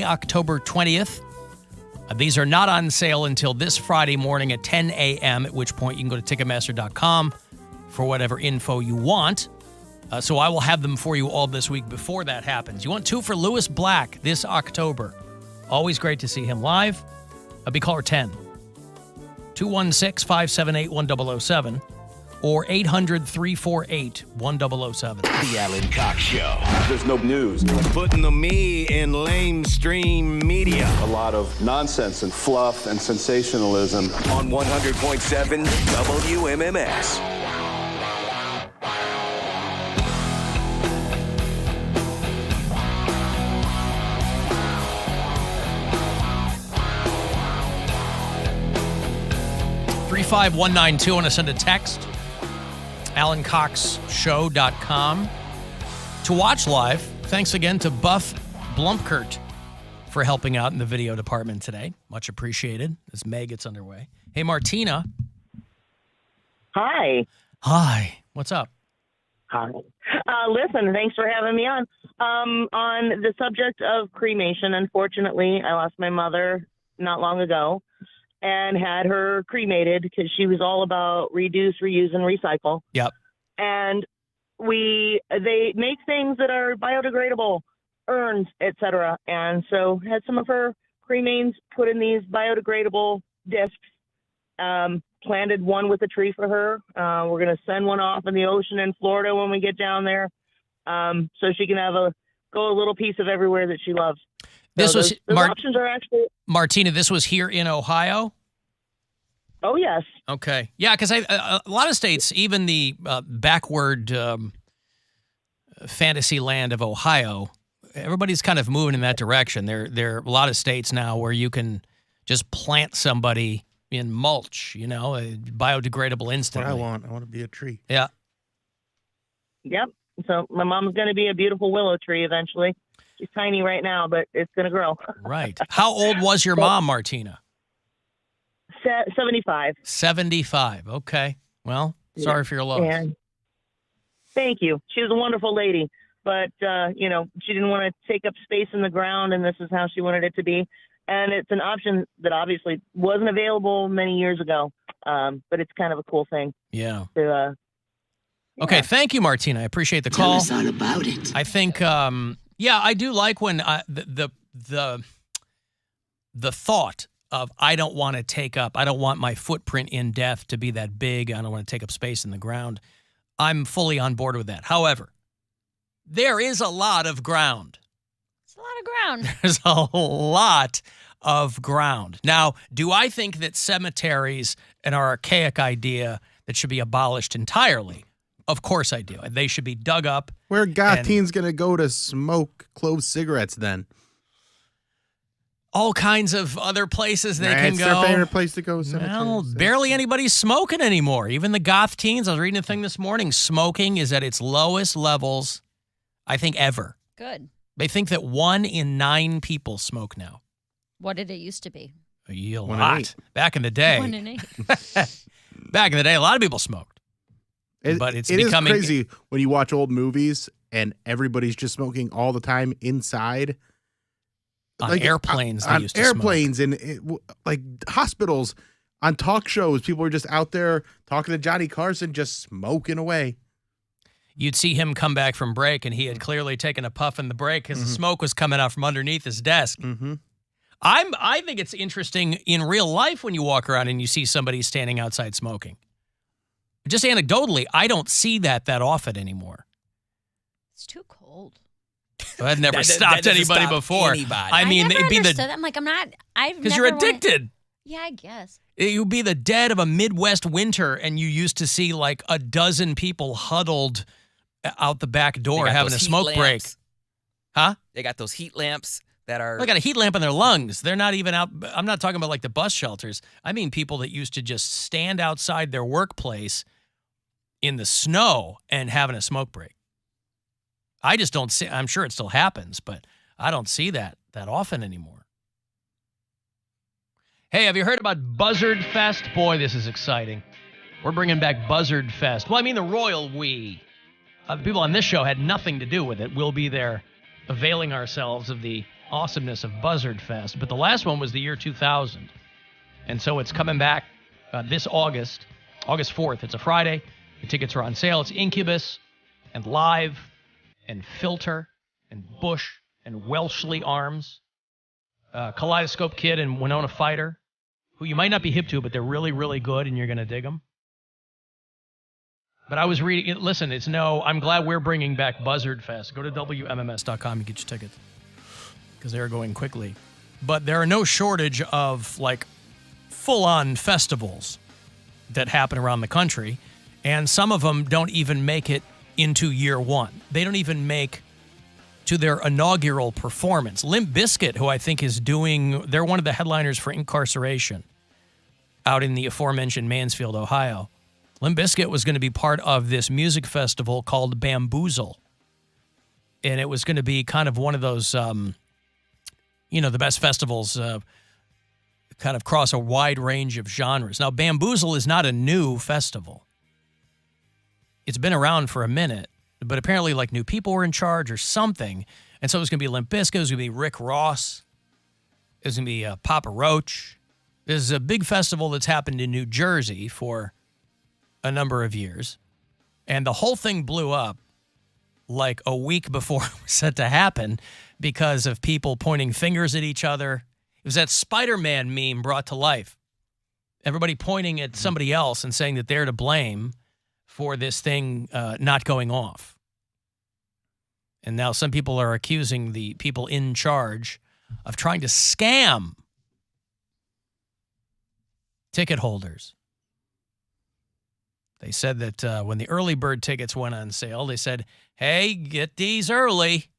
October 20th. These are not on sale until this Friday morning at 10 a.m., at which point you can go to Ticketmaster.com for whatever info you want. So I will have them for you all this week before that happens. You want 2 for Lewis Black this October. Always great to see him live. I'll be caller 10. 216-578-1007 or 800-348-1007. The Alan Cox Show. There's no news. Putting the me in lamestream media. A lot of nonsense and fluff and sensationalism. On 100.7 WMMS. $35192. Want to send a text? AlanCoxShow.com. To watch live, thanks again to Buff Blumpkert for helping out in the video department today. Much appreciated as May gets underway. Hey, Martina. Hi. Hi. What's up? Hi. Listen, thanks for having me on. On the subject of cremation, unfortunately, I lost my mother not long ago and had her cremated because she was all about reduce, reuse, and recycle. Yep. And they make things that are biodegradable, urns, etc. And so had some of her cremains put in these biodegradable discs. Planted one with a tree for her. We're going to send one off in the ocean in Florida when we get down there, so she can have a little piece of everywhere that she loves. This so was those options are actually Martina. This was here in Ohio. Oh yes. Okay. Yeah, because a lot of states, even the backward fantasy land of Ohio, everybody's kind of moving in that direction. There are a lot of states now where you can just plant somebody in mulch, biodegradable instantly. What I want to be a tree. Yeah. Yep. So my mom's going to be a beautiful willow tree eventually. She's tiny right now, but it's going to grow. Right. How old was your mom, Martina? 75. 75. Okay. Well, sorry for your loss. And thank you. She was a wonderful lady, but, she didn't want to take up space in the ground, and this is how she wanted it to be. And it's an option that obviously wasn't available many years ago, but it's kind of a cool thing. Yeah. To, Okay, thank you, Martina. I appreciate the call. Tell us all about it. I think, I do like when the thought of I don't want my footprint in death to be that big. I don't want to take up space in the ground. I'm fully on board with that. However, there is a lot of ground. It's a lot of ground. There's a lot of ground. Now, do I think that cemeteries are an archaic idea that should be abolished entirely? Of course I do. They should be dug up. Where goth teens going to go to smoke clove cigarettes then? All kinds of other places they can go. It's their favorite place to go. Well, barely anybody's smoking anymore. Even the goth teens. I was reading a thing this morning. Smoking is at its lowest levels, I think, ever. Good. They think that 1 in 9 people smoke now. What did it used to be? A lot. Back in the day. 1 in 8. Back in the day, a lot of people smoked. But it's becoming crazy when you watch old movies and everybody's just smoking all the time inside. On airplanes, they used to airplanes smoke. And like hospitals, on talk shows, people are just out there talking to Johnny Carson, just smoking away. You'd see him come back from break, and he had clearly taken a puff in the break because the smoke was coming out from underneath his desk. Mm-hmm. I think it's interesting in real life when you walk around and you see somebody standing outside smoking. Just anecdotally, I don't see that often anymore. It's too cold. I've never stopped anybody before. I mean, I never it'd be understood that. I'm like, because you're addicted. Yeah, I guess. It would be the dead of a Midwest winter, and you used to see like a dozen people huddled out the back door having a smoke break. Huh? They got those heat lamps that are... They got a heat lamp in their lungs. They're not even out. I'm not talking about like the bus shelters. I mean people that used to just stand outside their workplace in the snow and having a smoke break. I just don't see... I'm sure it still happens, but I don't see that often anymore. Hey, have you heard about Buzzard Fest? Boy, this is exciting. We're bringing back Buzzard Fest. Well, I mean the royal we. The people on this show had nothing to do with it. We'll be there availing ourselves of the awesomeness of Buzzard Fest. But the last one was the year 2000. And so it's coming back this August 4th. It's a Friday. The tickets are on sale. It's Incubus and Live and Filter and Bush and Welshly Arms, Kaleidoscope Kid and Winona Fighter, who you might not be hip to, but they're really, really good, and you're going to dig them. But I was reading, listen, I'm glad we're bringing back Buzzard Fest. Go to WMMS.com and get your tickets, because they're going quickly. But there are no shortage of, like, full-on festivals that happen around the country, and some of them don't even make it into year one. They don't even make to their inaugural performance. Limp Bizkit, who I think they're one of the headliners for Incarceration out in the aforementioned Mansfield, Ohio. Limp Bizkit was going to be part of this music festival called Bamboozle. And it was going to be kind of one of those, the best festivals kind of cross a wide range of genres. Now, Bamboozle is not a new festival. It's been around for a minute, but apparently, like, new people were in charge or something. And so it was going to be Limp Bizkit, it was going to be Rick Ross, it was going to be Papa Roach. This is a big festival that's happened in New Jersey for a number of years. And the whole thing blew up like a week before it was set to happen because of people pointing fingers at each other. It was that Spider-Man meme brought to life. Everybody pointing at somebody else and saying that they're to blame for this thing not going off. And now some people are accusing the people in charge of trying to scam ticket holders. They said that when the early bird tickets went on sale, they said, hey, get these early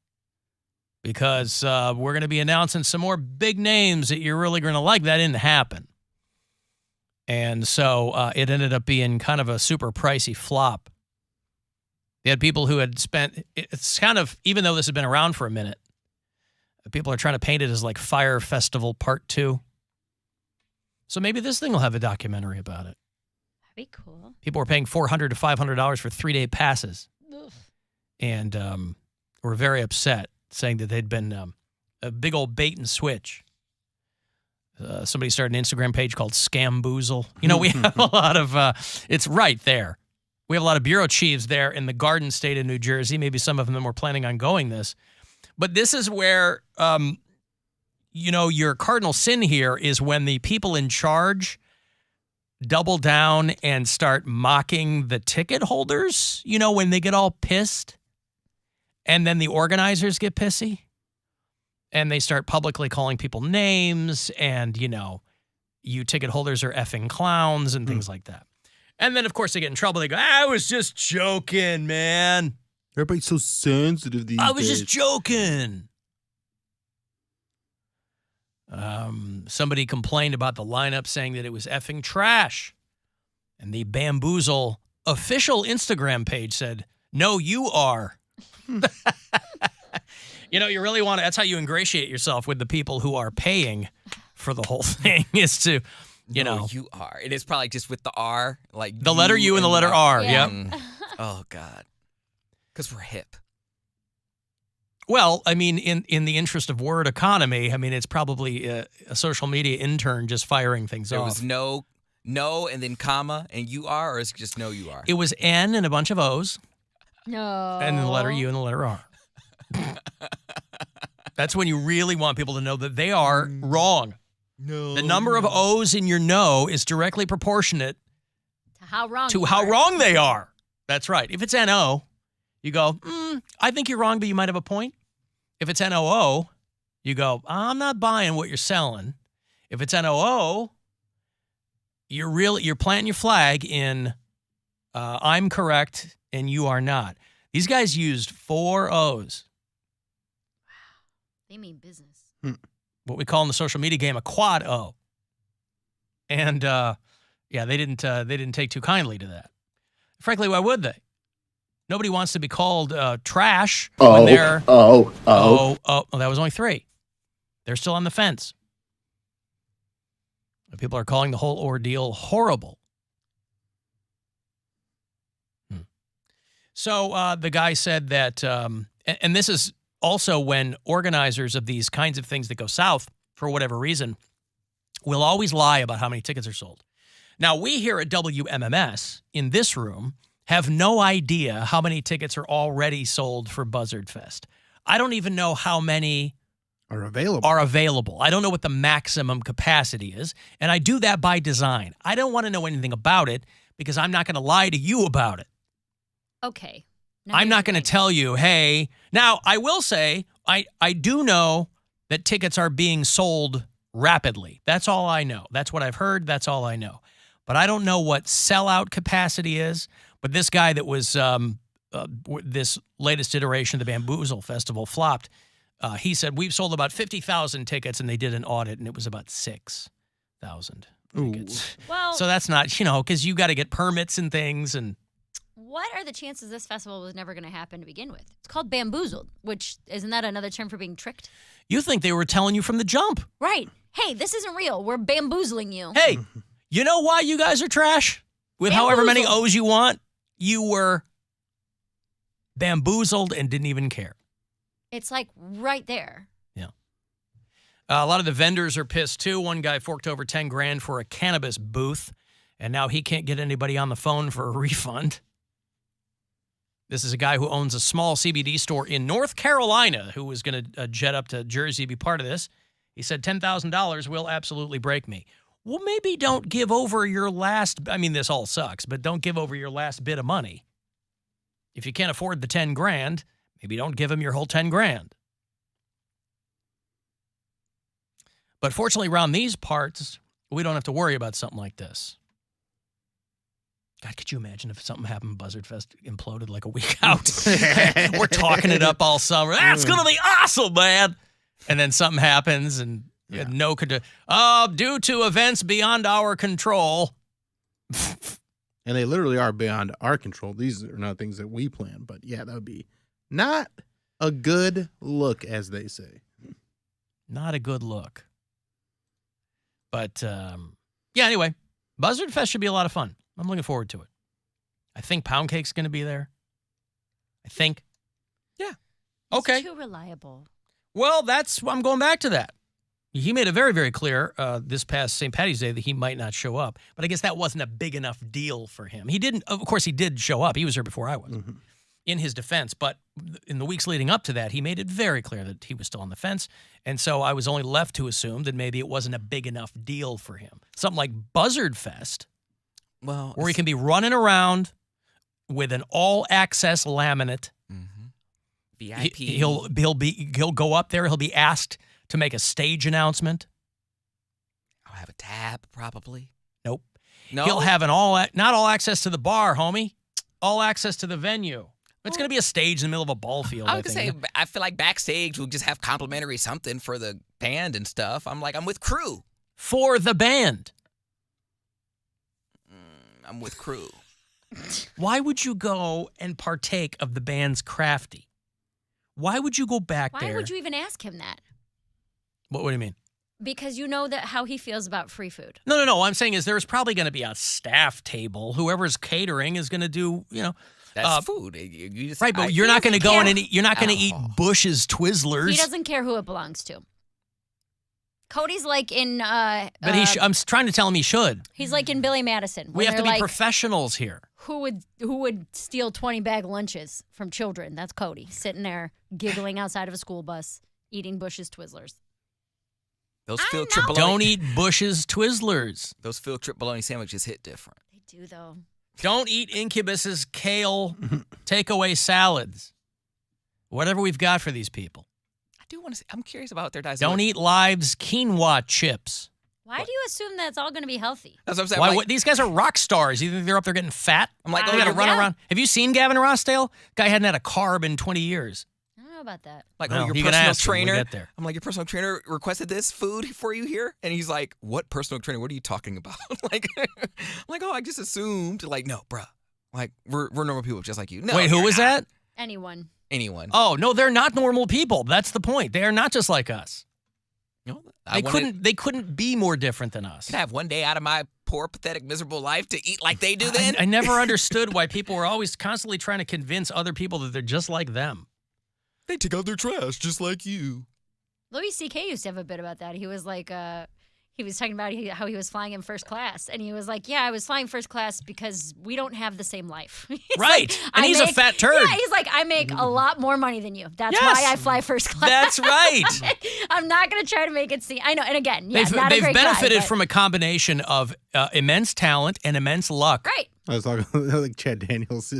because we're going to be announcing some more big names that you're really going to like. That didn't happen. And so it ended up being kind of a super pricey flop. They had people who had spent, it's kind of, even though this had been around for a minute, people are trying to paint it as like Fire Festival Part 2. So maybe this thing will have a documentary about it. That'd be cool. People were paying $400 to $500 for 3-day passes. Ugh. And were very upset, saying that they'd been a big old bait and switch. Somebody started an Instagram page called Scamboozle. We have a lot of, it's right there. We have a lot of bureau chiefs there in the Garden State of New Jersey. Maybe some of them were planning on going this. But this is where, your cardinal sin here is when the people in charge double down and start mocking the ticket holders, when they get all pissed. And then the organizers get pissy. And they start publicly calling people names and, you ticket holders are effing clowns and things like that. And then, of course, they get in trouble. They go, I was just joking, man. Everybody's so sensitive these days. I was just joking. Somebody complained about the lineup saying that it was effing trash. And the Bamboozle official Instagram page said, no, you are. You really want to, that's how you ingratiate yourself with the people who are paying for the whole thing is to, No, you are. It is probably just with the R, like the letter U and the letter R. Yeah. Yep. Oh, God. Because we're hip. Well, I mean, in the interest of word economy, I mean, it's probably a social media intern just firing things There off. was no, and then comma, and you are, or is it just no, you are? It was N and a bunch of O's, No. and then the letter U and the letter R. That's when you really want people to know that they are wrong. No. The number of O's in your no is directly proportionate To how wrong to you how are. wrong they are. That's right. If it's N-O, you go, I think you're wrong, but you might have a point. If it's N-O-O, you go, I'm not buying what you're selling. If it's N-O-O, you're planting your flag in I'm correct and you are not. These guys used 4 O's. They mean business. What we call in the social media game a quad O. And they didn't take too kindly to that. Frankly, why would they? Nobody wants to be called trash when they're that was only 3. They're still on the fence. People are calling the whole ordeal horrible. So the guy said that, and this is also when organizers of these kinds of things that go south, for whatever reason, will always lie about how many tickets are sold. Now, we here at WMMS in this room have no idea how many tickets are already sold for Buzzard Fest. I don't even know how many Are available. I don't know what the maximum capacity is, and I do that by design. I don't want to know anything about it because I'm not going to lie to you about it. Okay. Now I'm here's not the going to thing. tell you, hey. Now, I will say, I do know that tickets are being sold rapidly. That's all I know. That's what I've heard. That's all I know. But I don't know what sellout capacity is. But this guy that was this latest iteration of the Bamboozle Festival flopped. He said, we've sold about 50,000 tickets, and they did an audit, and it was about 6,000 tickets. Well, So that's not, because you got to get permits and things. And what are the chances this festival was never going to happen to begin with? It's called bamboozled, which isn't that another term for being tricked? you think they were telling you from the jump. Right. Hey, this isn't real. We're bamboozling you. Hey, you know why you guys are trash? With however many O's you want, you were bamboozled and didn't even care. It's like right there. A lot of the vendors are pissed too. One guy forked over $10,000 for a cannabis booth, and now he can't get anybody on the phone for a refund. This is a guy who owns a small CBD store in North Carolina who was going to jet up to Jersey to be part of this. He said $10,000 will absolutely break me. Well, maybe don't give over your last, this all sucks, but don't give over your last bit of money. If you can't afford the $10,000, maybe don't give him your whole $10,000. But fortunately, around these parts, we don't have to worry about something like this. God, could you imagine if something happened, Buzzard Fest imploded like a week out? We're talking it up all summer. That's going to be awesome, man. And then something happens and due to events beyond our control. And they literally are beyond our control. These are not things that we plan. But yeah, that would be not a good look, as they say. Not a good look. But, anyway, Buzzard Fest should be a lot of fun. I'm looking forward to it. I think Poundcake's going to be there. I think. Yeah. Okay. It's too reliable. Well, I'm going back to that. He made it very, very clear this past St. Paddy's Day that he might not show up. But I guess that wasn't a big enough deal for him. Of course, he did show up. He was here before I was. Mm-hmm. In his defense, but in the weeks leading up to that, he made it very clear that he was still on the fence. And so I was only left to assume that maybe it wasn't a big enough deal for him. Something like Buzzard Fest, where he can be running around with an all-access laminate. Mm-hmm. VIP. He'll go up there. He'll be asked to make a stage announcement. I'll have a tab, probably. Nope. No? He'll have not all access to the bar, homie. All access to the venue. It's going to be a stage in the middle of a ball field. I was going to say, I feel like backstage we'll just have complimentary something for the band and stuff. I'm with crew. For the band. I'm with crew. Why would you go and partake of the band's crafty? Why would you go back there? Why would you even ask him that? What do you mean? Because you know how he feels about free food. No. What I'm saying is there's probably going to be a staff table. Whoever's catering is going to do, That's food. You just, right, but you're not going to go and you're not going to eat Bush's Twizzlers. He doesn't care who it belongs to. Cody's like in. But I'm trying to tell him he should. He's like in Billy Madison. We have to be professionals here. Who would steal 20-bag lunches from children? That's Cody, sitting there giggling outside of a school bus, eating Bush's Twizzlers. Those field trip bologna. Don't eat Bush's Twizzlers. Those field trip bologna sandwiches hit different. They do, though. Don't eat Incubus's kale takeaway salads. Whatever we've got for these people. I do want to say, I'm curious about their diet. Don't eat Live's quinoa chips. Why do you assume that's all going to be healthy? That's what I'm saying. These guys are rock stars. You think they're up there getting fat? I'm like, they got to run around. Have you seen Gavin Rossdale? Guy hadn't had a carb in 20 years. I don't know about that. Like, Well, your you can personal ask him when we trainer. get there. I'm like, your personal trainer requested this food for you here, and he's like, "What personal trainer? What are you talking about?" I'm like, oh, I just assumed. Like, no, bruh. Like, we're normal people just like you. No, Wait, who was that? Anyone. Oh no, they're not normal people. That's the point. They are not just like us. No, They couldn't be more different than us. Can I have one day out of my poor, pathetic, miserable life to eat like they do? Then I never understood why people were always constantly trying to convince other people that they're just like them. They take out their trash just like you. Louis C.K. used to have a bit about that. He was like, he was talking about how he was flying in first class. And he was like, yeah, I was flying first class because we don't have the same life. Right. Like, and he's a fat turd. Yeah, he's like, I make a lot more money than you. That's Yes. why I fly first class. That's right. I'm not going to try to make it seem. I know. And again, yeah, not a they've great benefited guy, but- from a combination of immense talent and immense luck. Right. I was talking like Chad Daniels.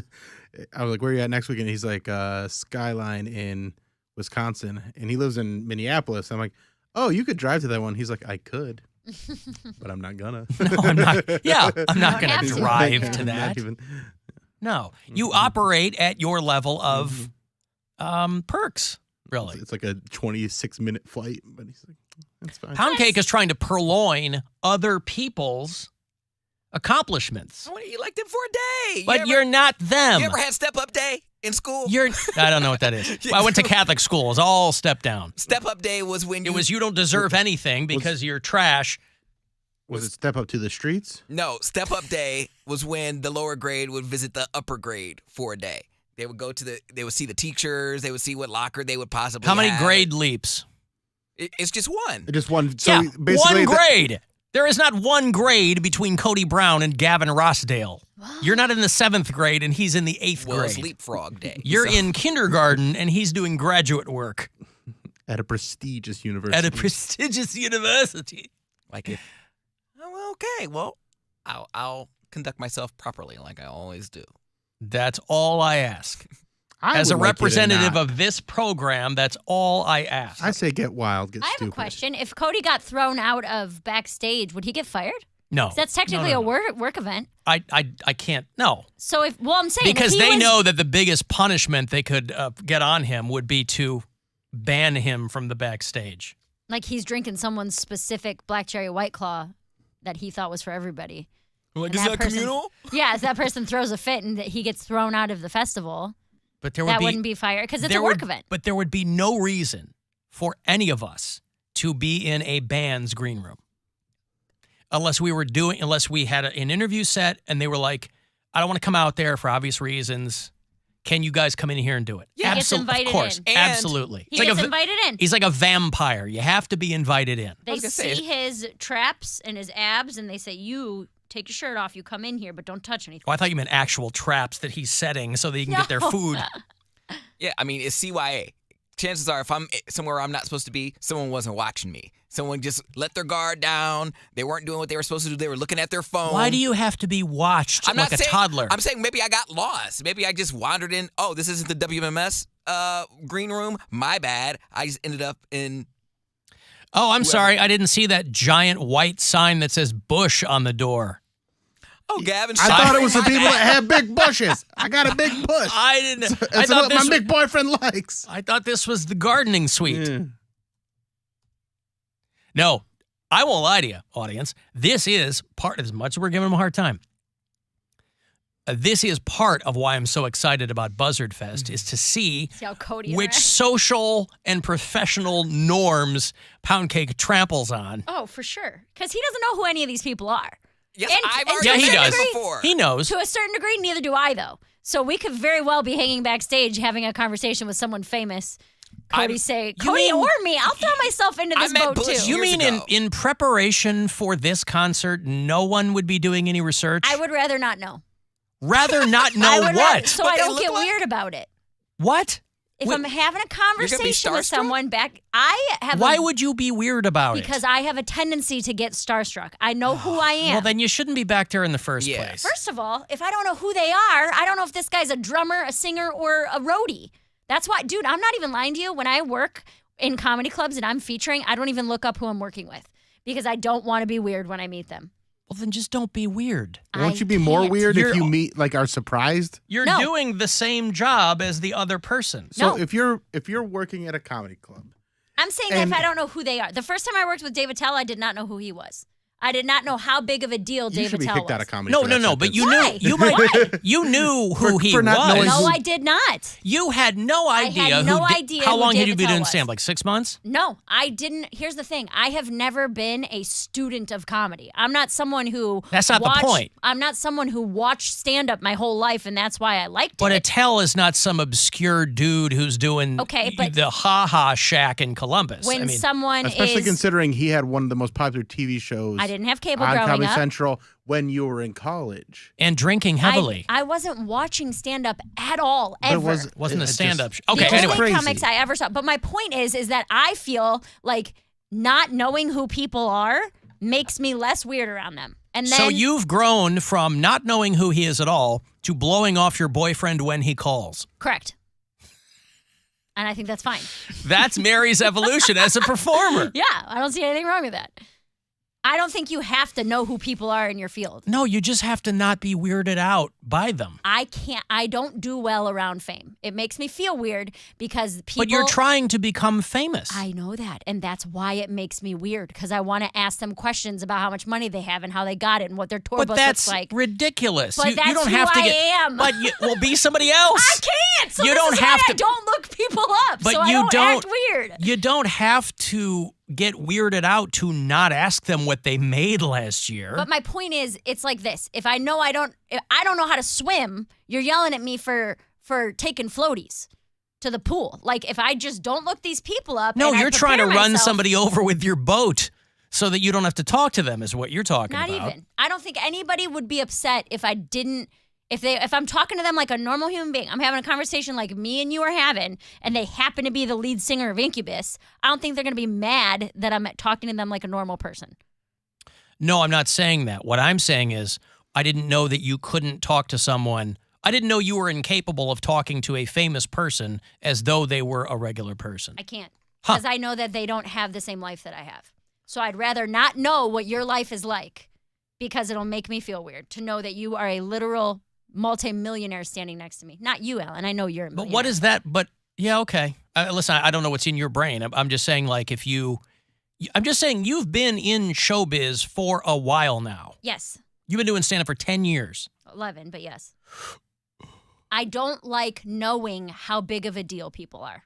I was like, "Where are you at next weekend?" He's like, "Skyline in Wisconsin," and he lives in Minneapolis. I'm like, "Oh, you could drive to that one." He's like, "I could, but I'm not gonna." No, I'm not. Yeah, I'm not going to Absolutely. drive Yeah. to Not that. even- No, you operate at your level of perks. Really, It's like a 26-minute flight, but he's like, "That's fine." Poundcake is trying to purloin other people's accomplishments, I want to eat like them for a day. but you're not them. You ever had step up day in school? I don't know what that is. I went to Catholic school. It was all step down. Step up day was when It was you don't deserve anything because you're trash. Was it step up to the streets? No, step up day was when the lower grade would visit the upper grade for a day. They would go to they would see the teachers. They would see what locker they would possibly How many have. grade leaps? It's just one. Just one. So Yeah, basically, one grade. There is not one grade between Cody Brown and Gavin Rossdale. You're not in the 7th grade and he's in the 8th Well, grade. it's leapfrog day. You're so- in kindergarten and he's doing graduate work at a prestigious university. at a prestigious university. like if. Oh, well, okay. Well, I'll conduct myself properly like I always do. That's all I ask. I As a would like you to representative not. of this program, that's all I ask. I say get wild, get I have stupid. a question. If Cody got thrown out of backstage, would he get fired? No. 'Cause that's technically No. a work event. I can't. No. So I'm saying Because if he they was, know that the biggest punishment they could get on him would be to ban him from the backstage. like he's drinking someone's specific black cherry white claw that he thought was for everybody. Like, And is that person- communal? Yeah, if that person throws a fit and that he gets thrown out of the festival, But there would that wouldn't be fired because it's there a work would- event. But there would be no reason for any of us to be in a band's green room. Unless we had an interview set and they were like, I don't want to come out there for obvious reasons. Can you guys come in here and do it? Yeah, he gets invited of course. in. And Absolutely. He gets invited in. He's like a vampire. You have to be invited in. They was gonna say- see his traps and his abs, and they say, "You take your shirt off. You come in here, but don't touch anything." Oh, I thought you meant actual traps that he's setting so they can get their No. food. Yeah, I mean, it's CYA. Chances are, if I'm somewhere I'm not supposed to be, someone wasn't watching me. Someone just let their guard down. They weren't doing what they were supposed to do. They were looking at their phone. Why do you have to be watched I'm like not a saying, toddler? I'm saying maybe I got lost. Maybe I just wandered in. Oh, this isn't the WMMS green room. My bad. I just ended up in. Oh, I'm sorry. I didn't see that giant white sign that says Bush on the door. Oh, Gavin. I thought it was for my people bad. that have big bushes. I got a big bush. I didn't. I It's thought what my this. big boyfriend likes. I thought this was the gardening suite. Yeah. No, I won't lie to you, audience. This is part, as much as we're giving them a hard time, this is part of why I'm so excited about Buzzard Fest, is to see See how Cody which interacts? social and professional norms Poundcake tramples on. Oh, for sure. Because he doesn't know who any of these people are. Yes, And- I've and already Yeah, he said does. this before. He knows. To a certain degree, neither do I, though. So we could very well be hanging backstage having a conversation with someone famous. Cody You Cody mean- or me, I'll throw myself into I this met boat Bush. too. You years mean ago. in preparation for this concert, no one would be doing any research? I would rather not know. rather not I know would rather- what? so What I they don't look get like? weird about it. What? If Wait, I'm having a be conversation with starstruck? someone back, I have. Why a, would you be weird about it? Because I have a tendency to get starstruck. I know who I am. Well, then you shouldn't be back there in the first Yeah. place. First of all, if I don't know who they are, I don't know if this guy's a drummer, a singer, or a roadie. That's why, dude, I'm not even lying to you. When I work in comedy clubs and I'm featuring, I don't even look up who I'm working with because I don't want to be weird when I meet them. Well, then just don't be weird. Won't I you be more can't. weird if You're- you meet are surprised? You're No. doing the same job as the other person. So No. if you're working at a comedy club, I'm saying And- if I don't know who they are. The first time I worked with David Tell, I did not know who he was. I did not know how big of a deal You Dave should be Attell kicked was. out of comedy. No, for no, that no. But sentence. you Why? you knew who he for not knowing was. No, I did not. You had no idea. had no idea How who long had Dave you been Attell doing was. stand-up? Like 6 months? No, I didn't. Here's the thing. I have never been a student of comedy. I'm not someone who That's not the point. I'm not someone who watched stand-up my whole life, and that's why I liked But it. Attell is not some obscure dude who's doing but the Ha Ha Shack in Columbus. When I mean, someone Especially is... considering he had one of the most popular TV shows I didn't have cable on growing Comedy up. Central when you were in college. and drinking heavily. I wasn't watching stand-up at all, But it ever. Wasn't a just- stand-up. The Okay, only anyway. crazy. comics I ever saw. But my point is that I feel like not knowing who people are makes me less weird around them. And then So you've grown from not knowing who he is at all to blowing off your boyfriend when he calls. correct. And I think that's fine. That's Mary's evolution as a performer. Yeah, I don't see anything wrong with that. I don't think you have to know who people are in your field. No, you just have to not be weirded out by them. I don't do well around fame. It makes me feel weird because people... But you're trying to become famous. I know that, and that's why it makes me weird, because I want to ask them questions about how much money they have and how they got it and what their tour But bus that's looks like. ridiculous. But you that's don't who have to I get. am. But well, be somebody else. I can't. So You this don't is have why to- I don't look people up. But so you I don't act weird. You don't have to get weirded out to not ask them what they made last year. But my point is, it's like this: if I know I don't know how to swim, you're yelling at me for taking floaties to the pool. Like if I just don't look these people up. no, and I you're trying to prepare run myself- somebody over with your boat so that you don't have to talk to them. Is what you're talking Not about. even. I don't think anybody would be upset if I didn't. If I'm talking to them like a normal human being, I'm having a conversation like me and you are having, and they happen to be the lead singer of Incubus, I don't think they're going to be mad that I'm talking to them like a normal person. No, I'm not saying that. What I'm saying is I didn't know that you couldn't talk to someone. I didn't know you were incapable of talking to a famous person as though they were a regular person. I can't, Huh. because I know that they don't have the same life that I have. So I'd rather not know what your life is like, because it'll make me feel weird to know that you are a literal multi-millionaire standing next to me. Not you, Alan. I know you're a But millionaire. what is that? But yeah, okay. Listen, I don't know what's in your brain. I'm just saying, like, I'm just saying you've been in showbiz for a while now. Yes. You've been doing stand-up for 10 years. 11, but yes. I don't like knowing how big of a deal people are.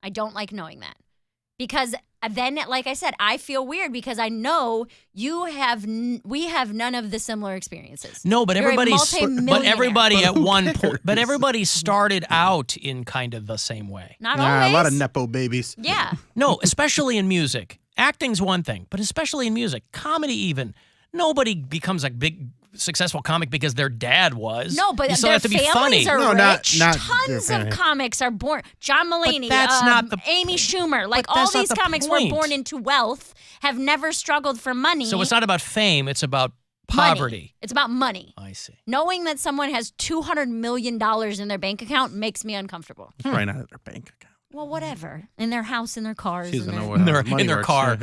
I don't like knowing that. Because then, like I said, I feel weird because I know we have none of the similar experiences. No, but You're a multi-millionaire. everybody at who one cares? point, but everybody started out in kind of the same way. Not Nah, always. a lot of nepo babies. Yeah. No, especially in music. Acting's one thing, but especially in music, comedy even. Nobody becomes a big successful comic because their dad was. No, but you still their have to be families funny. are No, not- rich. not their Tons of family. comics are born. John Mulaney, that's not the- Amy Schumer, like But all that's not these the comics point. were born into wealth, have never struggled for money. So it's not about fame, it's about money. poverty. It's about money. I see. Knowing that someone has $200 million in their bank account makes me uncomfortable. Probably not at their bank account. Well, whatever. In their house, in their cars, She in doesn't their, know what In money their works. car.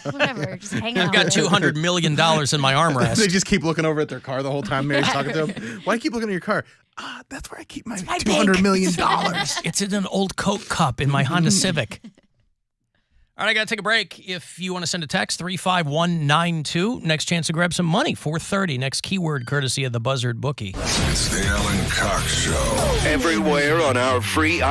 whatever. Just hang out. I've got with it. $200 million in my armrest. They just keep looking over at their car the whole time Mary's talking to them. Why do you keep looking at your car? That's where I keep my my $200 bank. million. It's in an old Coke cup in my Honda Civic. All right, I got to take a break. If you want to send a text, 35192. Next chance to grab some money, 4:30. Next keyword courtesy of the Buzzard Bookie. It's the Alan Cox Show. Everywhere on our free